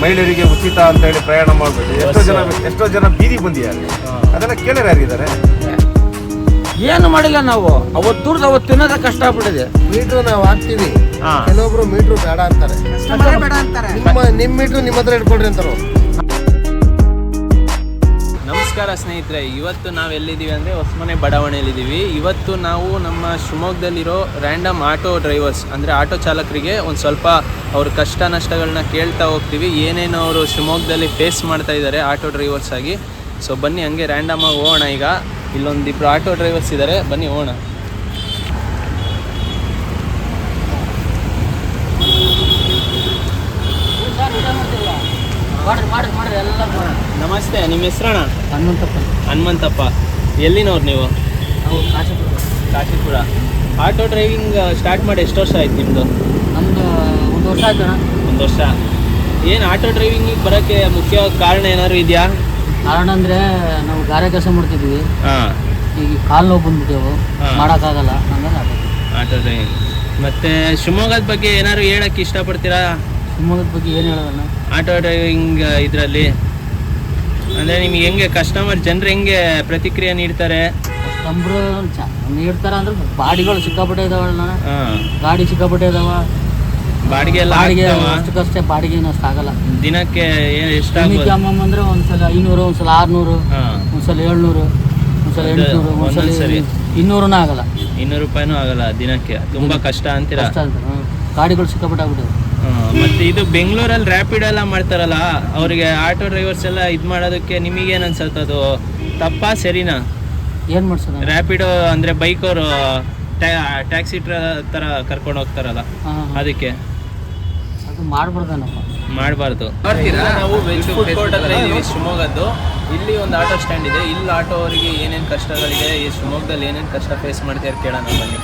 ಮಹಿಳೆಯರಿಗೆ ಉಚಿತ ಅಂತ ಹೇಳಿ ಪ್ರಯಾಣ ಮಾಡಬೇಕು. ಎಷ್ಟೋ ಜನ ಬೀದಿ ಬಂದಿದ್ದಾರೆ. ಅದೆಲ್ಲ ಕೇಳೋರು ಯಾರಿದ್ದಾರೆ? ಏನು ಮಾಡಿಲ್ಲ ನಾವು. ಅವತ್ತು ತಿನ್ನೋದ ಕಷ್ಟಪಟ್ಟಿದೆ. ಮೀಟ್ರು ನಾವು ಹಾಕ್ತೀವಿ, ಕೆಲವೊಬ್ರು ಮೀಟ್ರು ಬೇಡ ಅಂತಾರೆ. ನಿಮ್ಮ ಮೀಟ್ರು ನಿಮ್ಮ ಹತ್ರ ಇಟ್ಕೊಳ್ರಿ ಅಂತಾರ. ನಮಸ್ಕಾರ ಸ್ನೇಹಿತರೆ, ಇವತ್ತು ನಾವು ಎಲ್ಲಿದ್ದೀವಿ ಅಂದರೆ ಹೊಸಮನೆ ಬಡಾವಣೆಯಲ್ಲಿದ್ದೀವಿ. ಇವತ್ತು ನಾವು ನಮ್ಮ ಶಿವಮೊಗ್ಗದಲ್ಲಿರೋ ರ್ಯಾಂಡಮ್ ಆಟೋ ಡ್ರೈವರ್ಸ್ ಅಂದರೆ ಆಟೋ ಚಾಲಕರಿಗೆ ಒಂದು ಸ್ವಲ್ಪ ಅವ್ರ ಕಷ್ಟ ನಷ್ಟಗಳನ್ನ ಕೇಳ್ತಾ ಹೋಗ್ತೀವಿ. ಏನೇನು ಅವರು ಶಿವಮೊಗ್ಗದಲ್ಲಿ ಫೇಸ್ ಮಾಡ್ತಾ ಇದ್ದಾರೆ ಆಟೋ ಡ್ರೈವರ್ಸ್ ಆಗಿ. ಸೊ ಬನ್ನಿ ಹಂಗೆ ರ್ಯಾಂಡಮಾಗಿ ಹೋಗೋಣ. ಈಗ ಇಲ್ಲೊಂದಿಬ್ಬರು ಆಟೋ ಡ್ರೈವರ್ಸ್ ಇದ್ದಾರೆ, ಬನ್ನಿ ಹೋಗೋಣ. ನಮಸ್ತೆ, ನಿಮ್ಮ ಹೆಸರಣ್ಣ? ಹನುಮಂತಪ್ಪ. ಎಲ್ಲಿನವ್ರು ನೀವು? ಕಾಶಿಪುರ. ಆಟೋ ಡ್ರೈವಿಂಗ್ ಸ್ಟಾರ್ಟ್ ಮಾಡಿ ಎಷ್ಟು ವರ್ಷ ಆಯ್ತು ನಿಮ್ಮದು? ನಮ್ದು 1 ವರ್ಷ ಆಯ್ತು. 1 ವರ್ಷ. ಏನು ಆಟೋ ಡ್ರೈವಿಂಗಿಗೆ ಬರೋಕ್ಕೆ ಮುಖ್ಯ ಕಾರಣ ಏನಾದ್ರು ಇದೆಯಾ? ಕಾರಣ ಅಂದರೆ ನಾವು ಗಾರೆ ಕೆಲಸ ಮಾಡ್ತಿದ್ವಿ. ಹಾಂ. ಈಗ ಕಾಲು ನೋವು ಬಂದ್ಬಿಟ್ಟೆವು, ಮಾಡೋಕ್ಕಾಗಲ್ಲ. ಹಂಗಾಗಿ ಆಟೋ ಡ್ರೈವಿಂಗ್. ಮತ್ತು ಶಿವಮೊಗ್ಗದ ಬಗ್ಗೆ ಏನಾದ್ರು ಹೇಳೋಕ್ಕೆ ಇಷ್ಟಪಡ್ತೀರಾ? ಶಿವಮೊಗ್ಗದ ಬಗ್ಗೆ ಏನು ಹೇಳೋದನ್ನ? ಆಟೋ ಡ್ರೈವಿಂಗ್ ಇದರಲ್ಲಿ ಅಂದರೆ ನಿಮ್ಗೆ ಹೆಂಗೆ ಕಸ್ಟಮರ್ ಜನರು ಹೆಂಗೆ ಪ್ರತಿಕ್ರಿಯೆ ನೀಡ್ತಾರೆ? ಕಸ್ಟಮರು ನೀಡ್ತಾರೆ ಅಂದ್ರೆ ಬಾಡಿಗಳು ಸಿಕ್ಕಾಪಟ್ಟೆ ಇದಾವಲ್ಲ. ಹಾಂ, ಗಾಡಿ ಸಿಕ್ಕಾಪಟ್ಟೆ ಇದಾವ. ಬಾಡಿಗೆ ಎಲ್ಲ ಅಷ್ಟಕ್ಕಷ್ಟೇ, ಬಾಡಿಗೆ ಏನು ಅಷ್ಟು ಆಗಲ್ಲ. ದಿನಕ್ಕೆ ಎಷ್ಟಾಗ್ಬೋದು? ಅಮ್ಮಮ್ಮ ಅಂದರೆ ಒಂದ್ಸಲ 500, ಒಂದ್ಸಲ 600, ಒಂದ್ಸಲ 700, ಒಂದ್ಸಲ 800, ಒಂದ್ಸಲ 200 ಆಗಲ್ಲ. 200 ರೂಪಾಯಿನೂ ಆಗಲ್ಲ ದಿನಕ್ಕೆ. ತುಂಬ ಕಷ್ಟ ಅಂತೀರಾ? ಕಷ್ಟ ಅಂತ. ಗಾಡಿಗಳು ಸಿಕ್ಕಾಪಟ್ಟೆ ಆಗ್ಬಿಟ್ಟಿವೆ. ಮತ್ತು ಇದು ಬೆಂಗಳೂರಲ್ಲಿ ರ್ಯಾಪಿಡ್ ಎಲ್ಲ ಮಾಡ್ತಾರಲ್ಲ, ಅವರಿಗೆ ಆಟೋ ಡ್ರೈವರ್ಸ್ ಎಲ್ಲ ಇದು ಮಾಡೋದಕ್ಕೆ ನಿಮಗೇನು ಅನ್ಸುತ್ತೆ? ಅದು ತಪ್ಪಾ ಸರಿನಾ? ಏನು ಮಾಡ್ಸೋದು? ರ್ಯಾಪಿಡೋ ಅಂದರೆ ಬೈಕವರು ಟ್ಯಾಕ್ಸಿ ಥರ ಕರ್ಕೊಂಡು ಹೋಗ್ತಾರಲ್ಲ, ಅದಕ್ಕೆ ಅದು ಮಾಡ್ಬಾರ್ದೇನಪ್ಪ. ಮಾಡಬಾರ್ದು. ನಾವು ವೆಜ್ ಫುಡ್ ಕೋರ್ಟ್ ಹತ್ರ ಇದ್ದೀವಿ ಶಿವಮೊಗ್ಗದ್ದು. ಇಲ್ಲಿ ಒಂದು ಆಟೋ ಸ್ಟ್ಯಾಂಡ್ ಇದೆ. ಇಲ್ಲಿ ಆಟೋ ಅವರಿಗೆ ಏನೇನು ಕಷ್ಟಗಳಿದೆ, ಈ ಶಿವಮೊಗ್ಗದಲ್ಲಿ ಏನೇನು ಕಷ್ಟ ಫೇಸ್ ಮಾಡ್ತಾರೆ ಕೇಳೋಣ ಬನ್ನಿ.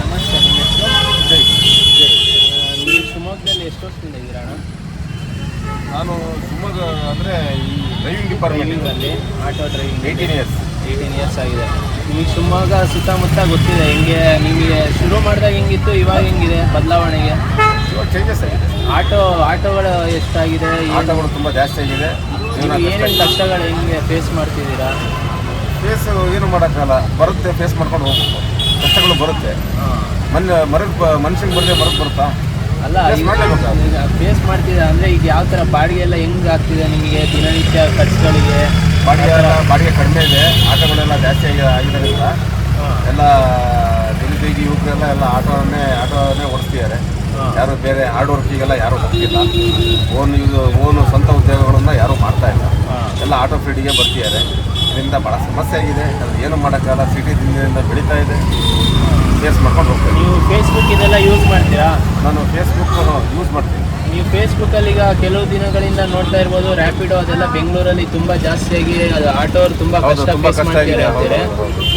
ನಮಸ್ತೆ, ನಿಮ್ಮ ಹೆಸರು? ನೀವು ಶಿವಮೊಗ್ಗದಲ್ಲಿ ಎಷ್ಟು ವರ್ಷದಿಂದ ಇದ್ದೀರಾ ಅಣ್ಣ? ನಾನು ಶಿವಮೊಗ್ಗ ಅಂದರೆ ಈ ಡ್ರೈವಿಂಗ್ ಡಿಪಾರ್ಟ್ಮೆಂಟಲ್ಲಿ ಆಟೋ ಡ್ರೈವಿಂಗ್ 18 ಇಯರ್ಸ್ ಆಗಿದೆ. ನಿಮಗೆ ಶಿವಮೊಗ್ಗ ಸುತ್ತಮುತ್ತ ಗೊತ್ತಿದೆ ಹೆಂಗೆ? ನಿಮಗೆ ಶುರು ಮಾಡಿದಾಗ ಹೆಂಗಿತ್ತು, ಇವಾಗ ಹೆಂಗಿದೆ ಬದಲಾವಣೆಗೆ? ಇವಾಗ ಚೇಂಜಸ್ ಆಗಿದೆ. ಆಟೋಗಳು ಎಷ್ಟಾಗಿದೆ? ಆಟೋಗಳು ತುಂಬ ಜಾಸ್ತಿ ಆಗಿದೆ. ಏನೇನು ಕಷ್ಟಗಳು ಹೆಂಗೆ ಫೇಸ್ ಮಾಡ್ತಿದ್ದೀರಾ? ಫೇಸ್ ಏನು ಮಾಡೋಕ್ಕಲ್ಲ, ಬರುತ್ತೆ, ಫೇಸ್ ಮಾಡ್ಕೊಂಡು ಹೋಗ್ಬೇಕು. ಕಷ್ಟಗಳು ಬರುತ್ತೆ. ಮನುಷ್ಯನಿಗೆ ಬರದೆ ಮರಕ್ಕೆ ಬರುತ್ತಾ? ಅಲ್ಲ, ಈಗ ಫೇಸ್ ಮಾಡ್ತಿದ್ದೀರಾ ಅಂದರೆ ಈಗ ಯಾವ ಥರ ಬಾಡಿಗೆ ಎಲ್ಲ ಹೆಂಗೆ ಆಗ್ತಿದೆ ನಿಮಗೆ? ದಿನನಿತ್ಯ ಖರ್ಚುಗಳಿಗೆ ಬಾಡಿಗೆ ಕಡಿಮೆ ಇದೆ, ಆಟೋಗಳೆಲ್ಲ ಜಾಸ್ತಿ ಆಗಿರೋದ್ರಿಂದ ಎಲ್ಲ ನಿರುದ್ಯೋಗಿ ಯುವಕರೆಲ್ಲ ಆಟೋನೇ ಓಡಿಸ್ತಿದ್ದಾರೆ. ಯಾರು ಬೇರೆ ಹಾರ್ಡ್ ವರ್ಕಿಗೆಲ್ಲ ಯಾರೂ ಹೋಗ್ತಿಲ್ಲ. ಓನು ಸ್ವಂತ ಉದ್ಯೋಗಗಳನ್ನು ಯಾರೂ ಮಾಡ್ತಾ ಇಲ್ಲ. ಎಲ್ಲ ಆಟೋ ಫೀಲ್ಡಿಗೆ ಬರ್ತಿದ್ದಾರೆ. ಇದರಿಂದ ಭಾಳ ಸಮಸ್ಯೆ ಆಗಿದೆ. ಅದು ಏನು ಮಾಡೋಕ್ಕಾಗಲ್ಲ. ಸಿಟಿ ದಿನದಿಂದ ಬೆಳೀತಾ ಇದೆ. ಫೇಸ್ ಮಾಡ್ಕೊಂಡು ಹೋಗ್ತೀನಿ. ನೀವು ಫೇಸ್ಬುಕ್ ಇದೆಲ್ಲ ಯೂಸ್ ಮಾಡ್ತೀರಾ? ನಾನು ಫೇಸ್ಬುಕ್ ಯೂಸ್ ಮಾಡ್ತೀನಿ. ನೀವು ಫೇಸ್ಬುಕ್ಕಲ್ಲಿ ಈಗ ಕೆಲವು ದಿನಗಳಿಂದ ನೋಡ್ತಾ ಇರ್ಬೋದು, ರ್ಯಾಪಿಡೋ ಅದೆಲ್ಲ ಬೆಂಗಳೂರಲ್ಲಿ ತುಂಬ ಜಾಸ್ತಿಯಾಗಿ ಆಟೋರು ತುಂಬ ಕಷ್ಟ ಫೇಸ್ ಮಾಡ್ತಾರೆ ಅಂತಾರೆ.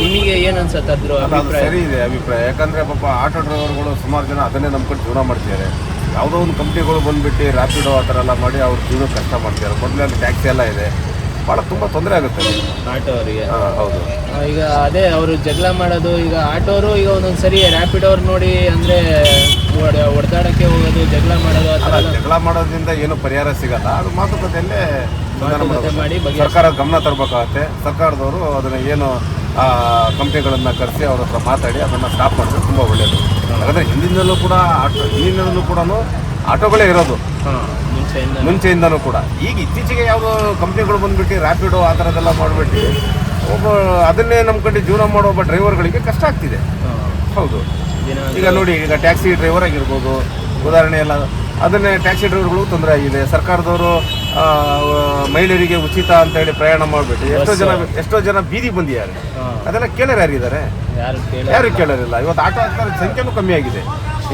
ನಿಮಗೆ ಏನು ಅನ್ಸುತ್ತೆ ಅದ್ರ ಅಭಿಪ್ರಾಯ? ಸರಿ ಇದೆ ಅಭಿಪ್ರಾಯ. ಯಾಕಂದರೆ ಪಾಪ ಆಟೋ ಡ್ರೈವರ್ಗಳು ಸುಮಾರು ಜನ ಅದನ್ನೇ ನಂಬ್ಕೊಂಡು ಜೀವನ ಮಾಡ್ತಿದ್ದಾರೆ. ಯಾವುದೋ ಒಂದು ಕಂಪ್ನಿಗಳು ಬಂದುಬಿಟ್ಟು ರ್ಯಾಪಿಡೋ ಆ ಥರ ಎಲ್ಲ ಮಾಡಿ ಅವ್ರ ಜೀವನ ಕಷ್ಟ ಮಾಡ್ತಿದ್ದಾರೆ. ಮೊದಲೇ ಅಲ್ಲಿ ಟ್ಯಾಕ್ಸಿ ಎಲ್ಲ ಇದೆ. ಭಾಳ ತುಂಬ ತೊಂದರೆ ಆಗುತ್ತೆ ಆಟೋ ಅವರಿಗೆ. ಹೌದು. ಈಗ ಅದೇ ಅವರು ಜಗಳ ಮಾಡೋದು. ಈಗ ಆಟೋರು ಈಗ ಒಂದೊಂದು ಸರಿ ರ್ಯಾಪಿಡೋರು ನೋಡಿ ಅಂದರೆ ಹೊಡೆದಾಡಕ್ಕೆ ಹೋಗೋದು, ಜಗಳ ಮಾಡೋದು. ಆ ಥರ ಜಗಳ ಮಾಡೋದ್ರಿಂದ ಏನು ಪರಿಹಾರ ಸಿಗಲ್ಲ. ಅದು ಮಾತುಕತೆಯಲ್ಲೇ ಮಾಡಿ ಸರ್ಕಾರ ಗಮನ ತರಬೇಕಾಗತ್ತೆ. ಸರ್ಕಾರದವರು ಅದನ್ನು ಏನು ಕಂಪ್ನಿಗಳನ್ನು ಕರೆಸಿ ಅವ್ರ ಹತ್ರ ಮಾತಾಡಿ ಅದನ್ನು ಸ್ಟಾಪ್ ಮಾಡಿದ್ರೆ ತುಂಬ ಒಳ್ಳೆಯದು. ಹಾಗಾದರೆ ಹಿಂದಿನಲ್ಲೂ ಕೂಡ ಆಟೋಗಳೇ ಇರೋದು ಮುಂಚೆಯಿಂದನೂ ಕೂಡ. ಈಗ ಇತ್ತೀಚೆಗೆ ಯಾವುದೋ ಕಂಪ್ನಿಗಳು ಬಂದುಬಿಟ್ಟು ರ್ಯಾಪಿಡೋ ಆ ಥರದ್ದೆಲ್ಲ ಮಾಡಿಬಿಟ್ಟು ಅದನ್ನೇ ನಂಬ್ಕೊಂಡು ಜೀವನ ಮಾಡೋ ಒಬ್ಬ ಡ್ರೈವರ್ಗಳಿಗೆ ಕಷ್ಟ ಆಗ್ತಿದೆ. ಹೌದು. ಈಗ ನೋಡಿ, ಈಗ ಟ್ಯಾಕ್ಸಿ ಡ್ರೈವರ್ ಆಗಿರ್ಬೋದು, ಉದಾಹರಣೆ ಎಲ್ಲ ಅದನ್ನೇ ಟ್ಯಾಕ್ಸಿ ಡ್ರೈವರ್ಗಳು ತೊಂದರೆ ಆಗಿದೆ. ಸರ್ಕಾರದವರು ಮಹಿಳೆಯರಿಗೆ ಉಚಿತ ಅಂತ ಹೇಳಿ ಪ್ರಯಾಣ ಮಾಡಿಬಿಟ್ಟು ಎಷ್ಟೋ ಜನ ಬೀದಿ ಬಂದಿದ್ದಾರೆ. ಅದೆಲ್ಲ ಕೇಳೋರು ಯಾರಿದ್ದಾರೆ? ಯಾರು ಕೇಳೋರಿಲ್ಲ. ಇವತ್ತು ಆಟೋ ಹಾಕ್ತಾರೆ, ಸಂಖ್ಯೆನೂ ಕಮ್ಮಿ ಆಗಿದೆ.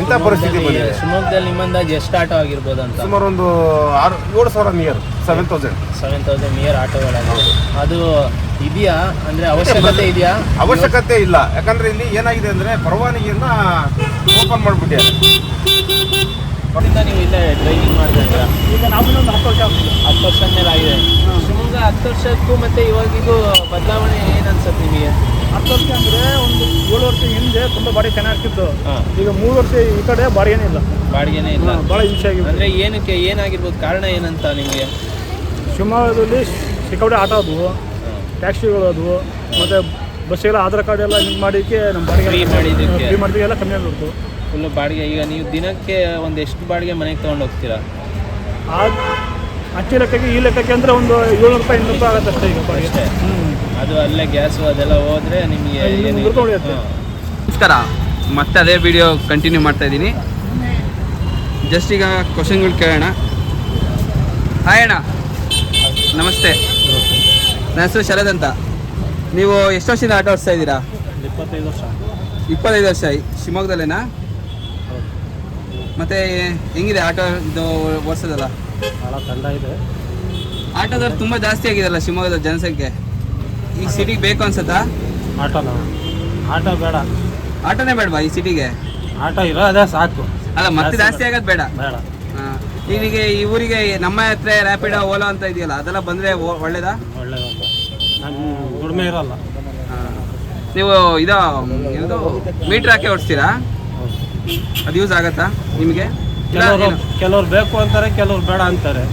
ಇಂಥ ಪರಿಸ್ಥಿತಿ ಬಂದಿದೆ. ಶಿವಮೊಗ್ಗದಲ್ಲಿ ನಿಮ್ಮಂದಾಜು ಎಷ್ಟು ಆಟೋ ಆಗಿರ್ಬೋದು ಅಂತ? ಸುಮಾರು ಒಂದು 7,000 ನಿಯರ್ 7,000 ನಿಯರ್ ಆಟೋಗಳಾಗಿದೆ. ಅದು ಇದೆಯಾ ಅಂದರೆ ಅವಶ್ಯಕತೆ ಇದೆಯಾ? ಅವಶ್ಯಕತೆ ಇಲ್ಲ. ಯಾಕಂದರೆ ಇಲ್ಲಿ ಏನಾಗಿದೆ ಅಂದರೆ ಪರವಾನಗಿಯನ್ನು ಓಪನ್ ಮಾಡಿಬಿಟ್ಟಿದ್ದಾರೆ. ನೀವು ಇಲ್ಲೇ ಡ್ರೈವಿಂಗ್ ಮಾಡ್ತಾ ಇದ್ದೀರಾ? ಈಗ ನಾವು 10 ವರ್ಷ ಮೇಲೆ ಆಗಿದೆ. ಶಿವಮೊಗ್ಗ 10 ವರ್ಷಕ್ಕೂ ಮತ್ತು ಇವಾಗಿಗೂ ಬದಲಾವಣೆ ಏನು ಅನ್ಸುತ್ತೆ ನಿಮಗೆ? 10 ವರ್ಷ ಅಂದರೆ ಒಂದು 7 ವರ್ಷ ಹಿಂದೆ ತುಂಬ ಬಾಡಿಗೆ ಚೆನ್ನಾಗಿರ್ತಿತ್ತು. ಈಗ 3 ವರ್ಷ ಈ ಕಡೆ ಬಾಡಿಗೆನೇ ಇಲ್ಲ, ಬಾಡಿಗೆನೇ ಇಲ್ಲ. ಭಾಳ ಹಿಂಸೆ ಆಗಿದೆ. ಅಂದರೆ ಏನಕ್ಕೆ ಏನಾಗಿರ್ಬೋದು, ಕಾರಣ ಏನಂತ ನಿಮಗೆ? ಶಿವಮೊಗ್ಗದಲ್ಲಿ ಸಿಕ್ಕಾಪಟ್ಟೆ ಆಟೋ ಆದವು, ಟ್ಯಾಕ್ಸಿಗಳು ಆದವು, ಮತ್ತು ಬಸ್ಸಿಗೆಲ್ಲ ಆಧಾರ್ ಕಾರ್ಡ್ ಎಲ್ಲ ಲಿಂಕ್ ಮಾಡಿದ್ದಕ್ಕೆ ನಮ್ಮ ಬಾಡಿಗೆ ಫ್ರೀ ಮಾಡಿದ್ದಕ್ಕೆ ಎಲ್ಲ ಕಮ್ಮಿ ಆಗಿಬಿಡ್ತು ಫುಲ್ಲು ಬಾಡಿಗೆ. ಈಗ ನೀವು ದಿನಕ್ಕೆ ಒಂದು ಎಷ್ಟು ಬಾಡಿಗೆ ಮನೆಗೆ ತೊಗೊಂಡು ಹೋಗ್ತೀರಾ? ಅಚ್ಚಿ ಲೆಕ್ಕಕ್ಕೆ ಈ ಲೆಕ್ಕಕ್ಕೆ ಅಂದರೆ ಒಂದು 700 ರೂಪಾಯಿ 800 ರೂಪಾಯಿ ಆಗುತ್ತೆ ಅಷ್ಟೇ ಈಗ ಬಾಡಿಗೆ. ಅಷ್ಟೇ. ಅದು ಅಲ್ಲೇ ಗ್ಯಾಸು ಅದೆಲ್ಲ ಹೋದರೆ ನಿಮಗೆ ನಮಸ್ಕಾರ, ಮತ್ತೆ ಅದೇ ವಿಡಿಯೋ ಕಂಟಿನ್ಯೂ ಮಾಡ್ತಾ ಇದ್ದೀನಿ. ಜಸ್ಟ್ ಈಗ ಕ್ವಶನ್ಗಳು ಕೇಳೋಣ. ಹಾಯ್ ಅಣ್ಣ, ನಮಸ್ತೆ. ನನ್ನ ಹೆಸರು ಶರದ್ ಅಂತ. ನೀವು ಎಷ್ಟು ವರ್ಷದಿಂದ ಆಟೋ ಓಡಿಸ್ತಾ ಇದ್ದೀರಾ? 25 ವರ್ಷ. 25 ವರ್ಷ ಶಿವಮೊಗ್ಗದಲ್ಲೇನಾ? ಮತ್ತು ಹೆಂಗಿದೆ ಆಟೋ ಇದು ಓಡಿಸೋದಲ್ಲ? ಭಾಳ ತಂಡ ಇದೆ. ಆಟೋದವ್ರು ತುಂಬ ಜಾಸ್ತಿ ಆಗಿದೆಲ್ಲ ಶಿವಮೊಗ್ಗದ ಜನಸಂಖ್ಯೆ. ಈ ಸಿಟಿಗೆ ಬೇಕು ಅನ್ಸತ್ತಾ ಆಟೋ ಬೇಡ, ಆಟೋನೇ ಬೇಡವಾ ಈ ಸಿಟಿಗೆ? ಆಟೋ ಇರೋದೇ ಸಾಕು. ಅಲ್ಲ, ಮತ್ತೆ ಜಾಸ್ತಿ ಆಗೋದು ಬೇಡ. ಬೇಡ. ನಿನಗೆ ಈ ಊರಿಗೆ ನಮ್ಮ ಹತ್ರ ರ್ಯಾಪಿಡೋ ಓಲೋ ಅಂತ ಇದೆಯಲ್ಲ, ಅದೆಲ್ಲ ಬಂದರೆ ಒಳ್ಳೇದಾ? ಒಳ್ಳೇದಂತ ನಮ್ಮ ದುಡಿಮೆ ಇರೋಲ್ಲ. ನೀವು ಇದು ಮೀಟ್ರ್ ಹಾಕಿ ಓಡಿಸ್ತೀರಾ? ಅದು ಯೂಸ್ ಆಗತ್ತಾ ನಿಮಗೆ? ಕೆಲವ್ರು ಬೇಕು ಅಂತಾರೆ, ಕೆಲವ್ರು ಬೇಡ ಅಂತಾರೆ.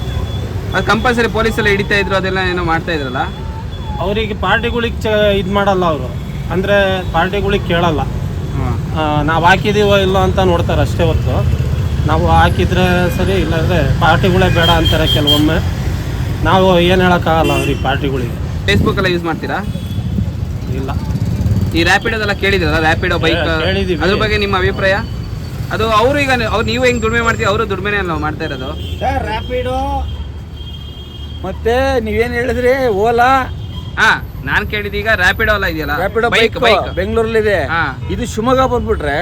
ಅದು ಕಂಪಲ್ಸರಿ ಪೊಲೀಸೆಲ್ಲ ಹಿಡಿತಾ ಇದ್ರು, ಅದೆಲ್ಲ ಏನೋ ಮಾಡ್ತಾ ಇದ್ರಲ್ಲ. ಅವರಿಗೆ ಪಾರ್ಟಿಗಳಿಗೆ ಇದು ಮಾಡಲ್ಲ ಅವರು, ಅಂದರೆ ಪಾರ್ಟಿಗಳಿಗೆ ಕೇಳಲ್ಲ. ನಾವು ಹಾಕಿದೀವೋ ಇಲ್ಲೋ ಅಂತ ನೋಡ್ತಾರೆ ಅಷ್ಟೇ ಹೊತ್ತು. ನಾವು ಹಾಕಿದ್ರೆ ಸರಿ, ಇಲ್ಲಾಂದರೆ ಪಾರ್ಟಿಗಳೇ ಬೇಡ ಅಂತಾರೆ ಕೆಲವೊಮ್ಮೆ. ನಾವು ಏನು ಹೇಳೋಕ್ಕಾಗಲ್ಲ ಅವ್ರಿಗೆ ಪಾರ್ಟಿಗಳಿಗೆ. ಫೇಸ್ಬುಕ್ಕೆಲ್ಲ ಯೂಸ್ ಮಾಡ್ತೀರಾ? ಇಲ್ಲ. ಈ ರ್ಯಾಪಿಡೋದೆಲ್ಲ ಕೇಳಿದ್ರಲ್ಲ, ರ್ಯಾಪಿಡೋ ಬೈಕ್, ಕೇಳಿದ್ದೀವಿ. ಅದ್ರ ಬಗ್ಗೆ ನಿಮ್ಮ ಅಭಿಪ್ರಾಯ? ಅದು ಅವರು ಈಗ ನೀವು ಹೆಂಗೆ ದುಡಿಮೆ ಮಾಡ್ತೀವಿ, ಅವರು ದುಡಿಮೆನೇ ಅಲ್ಲ ಮಾಡ್ತಾ ಇರೋದು. ಸರ್, ರ್ಯಾಪಿಡೋ ಮತ್ತೆ ನೀವೇನು ಹೇಳಿದ್ರಿ ಓಲಾ? ನಾನು ಕೇಳಿದೀಗ ರ್ಯಾಪಿಡೋ ಅಲ್ಲ ಇದೆಯಲ್ಲ, ರ್ಯಾಪಿಡೋ ಬೈಕ್ ಬೆಂಗಳೂರಲ್ಲಿದೆ. ಇದು ಶಿವಮೊಗ್ಗ ಬಂದ್ಬಿಟ್ರೆ,